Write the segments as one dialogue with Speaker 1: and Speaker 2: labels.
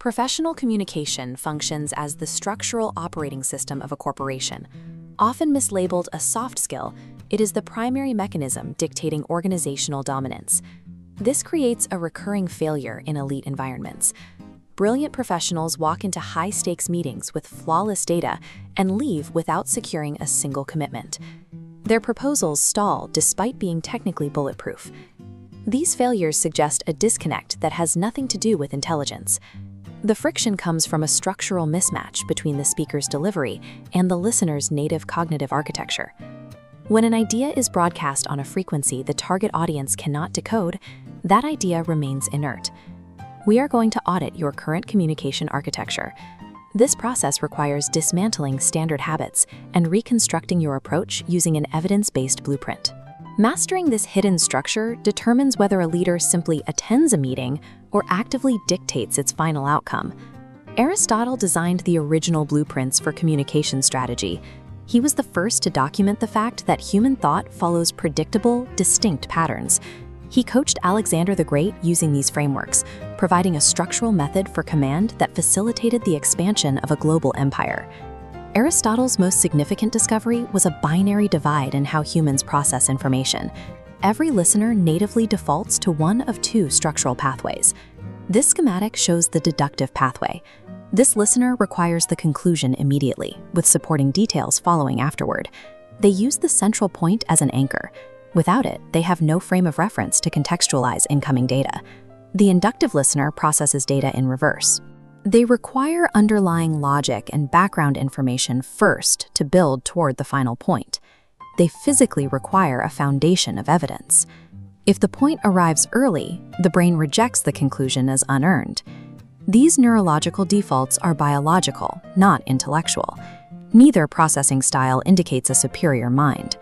Speaker 1: Professional communication functions as the structural operating system of a corporation. Often mislabeled a soft skill, it is the primary mechanism dictating organizational dominance. This creates a recurring failure in elite environments. Brilliant professionals walk into high-stakes meetings with flawless data and leave without securing a single commitment. Their proposals stall despite being technically bulletproof. These failures suggest a disconnect that has nothing to do with intelligence. The friction comes from a structural mismatch between the speaker's delivery and the listener's native cognitive architecture. When an idea is broadcast on a frequency the target audience cannot decode, that idea remains inert. We are going to audit your current communication architecture. This process requires dismantling standard habits and reconstructing your approach using an evidence-based blueprint. Mastering this hidden structure determines whether a leader simply attends a meeting or actively dictates its final outcome. Aristotle designed the original blueprints for communication strategy. He was the first to document the fact that human thought follows predictable, distinct patterns. He coached Alexander the Great using these frameworks, providing a structural method for command that facilitated the expansion of a global empire. Aristotle's most significant discovery was a binary divide in how humans process information. Every listener natively defaults to one of two structural pathways. This schematic shows the deductive pathway. This listener requires the conclusion immediately, with supporting details following afterward. They use the central point as an anchor. Without it, they have no frame of reference to contextualize incoming data. The inductive listener processes data in reverse. They require underlying logic and background information first to build toward the final point. They physically require a foundation of evidence. If the point arrives early, the brain rejects the conclusion as unearned. These neurological defaults are biological, not intellectual. Neither processing style indicates a superior mind.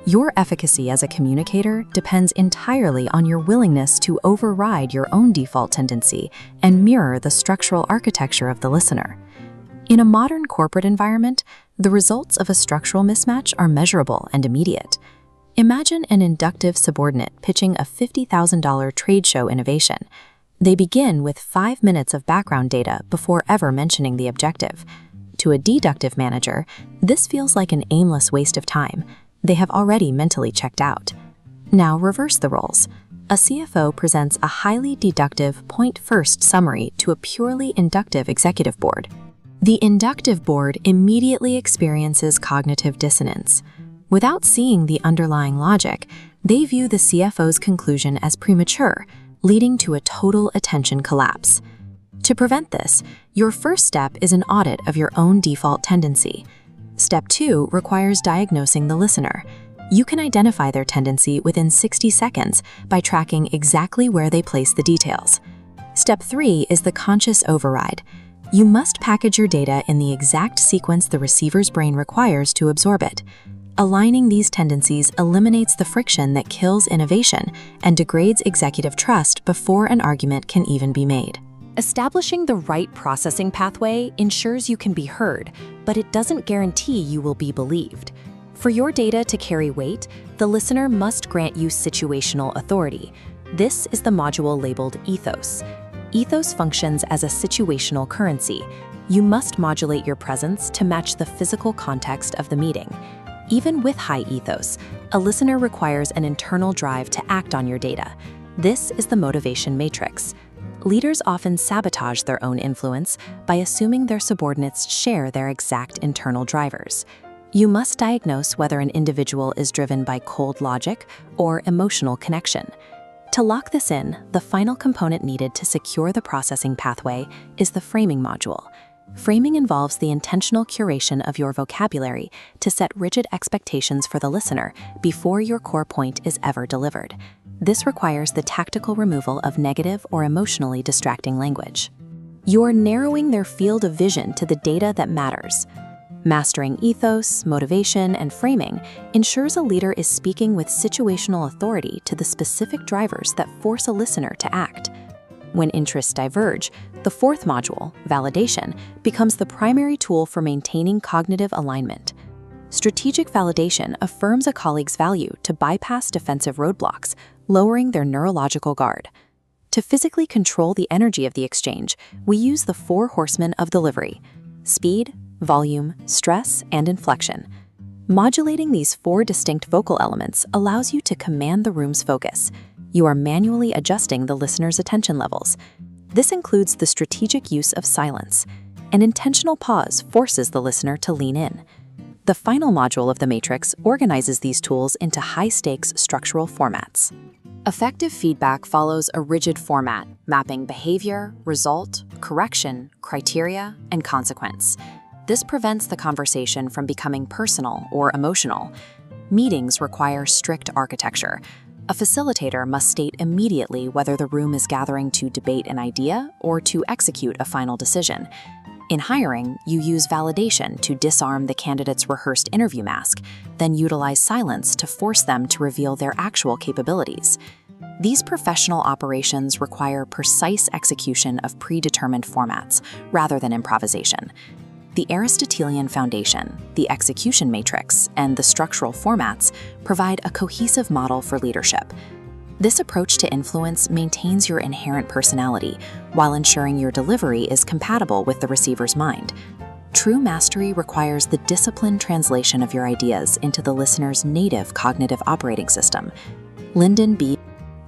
Speaker 1: Your efficacy as a communicator depends entirely on your willingness to override your own default tendency and mirror the structural architecture of the listener. In a modern corporate environment, the results of a structural mismatch are measurable and immediate. Imagine an inductive subordinate pitching a $50,000 trade show innovation. They begin with 5 minutes of background data before ever mentioning the objective. To a deductive manager, this feels like an aimless waste of time. They have already mentally checked out. Now reverse the roles. A CFO presents a highly deductive point-first summary to a purely inductive executive board. The inductive board immediately experiences cognitive dissonance. Without seeing the underlying logic, they view the CFO's conclusion as premature, leading to a total attention collapse. To prevent this, your first step is an audit of your own default tendency. Step 2 requires diagnosing the listener. You can identify their tendency within 60 seconds by tracking exactly where they place the details. Step 3 is the conscious override. You must package your data in the exact sequence the receiver's brain requires to absorb it. Aligning these tendencies eliminates the friction that kills innovation and degrades executive trust before an argument can even be made.
Speaker 2: Establishing the right processing pathway ensures you can be heard, but it doesn't guarantee you will be believed. For your data to carry weight, the listener must grant you situational authority. This is the module labeled ethos. Ethos functions as a situational currency. You must modulate your presence to match the physical context of the meeting. Even with high ethos, a listener requires an internal drive to act on your data. This is the motivation matrix. Leaders often sabotage their own influence by assuming their subordinates share their exact internal drivers. You must diagnose whether an individual is driven by cold logic or emotional connection. To lock this in, the final component needed to secure the processing pathway is the framing module. Framing involves the intentional curation of your vocabulary to set rigid expectations for the listener before your core point is ever delivered. This requires the tactical removal of negative or emotionally distracting language. You're narrowing their field of vision to the data that matters. Mastering ethos, motivation, and framing ensures a leader is speaking with situational authority to the specific drivers that force a listener to act. When interests diverge, the fourth module, validation, becomes the primary tool for maintaining cognitive alignment. Strategic validation affirms a colleague's value to bypass defensive roadblocks, lowering their neurological guard. To physically control the energy of the exchange, we use the 4 horsemen of delivery: speed, volume, stress, and inflection. Modulating these 4 distinct vocal elements allows you to command the room's focus. You are manually adjusting the listener's attention levels. This includes the strategic use of silence. An intentional pause forces the listener to lean in. The final module of the matrix organizes these tools into high-stakes structural formats. Effective feedback follows a rigid format, mapping behavior, result, correction, criteria, and consequence. This prevents the conversation from becoming personal or emotional. Meetings require strict architecture. A facilitator must state immediately whether the room is gathering to debate an idea or to execute a final decision. In hiring, you use validation to disarm the candidate's rehearsed interview mask, then utilize silence to force them to reveal their actual capabilities. These professional operations require precise execution of predetermined formats rather than improvisation. The Aristotelian foundation, the execution matrix, and the structural formats provide a cohesive model for leadership. This approach to influence maintains your inherent personality while ensuring your delivery is compatible with the receiver's mind. True mastery requires the disciplined translation of your ideas into the listener's native cognitive operating system. Lyndon B.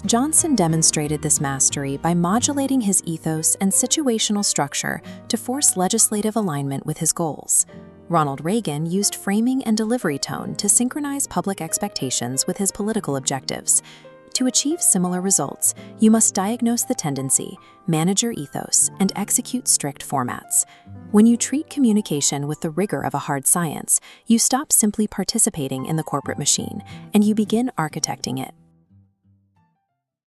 Speaker 2: Johnson demonstrated this mastery by modulating his ethos and situational structure to force legislative alignment with his goals. Ronald Reagan used framing and delivery tone to synchronize public expectations with his political objectives. To achieve similar results, you must diagnose the tendency, manage your ethos, and execute strict formats. When you treat communication with the rigor of a hard science, you stop simply participating in the corporate machine, and you begin architecting it.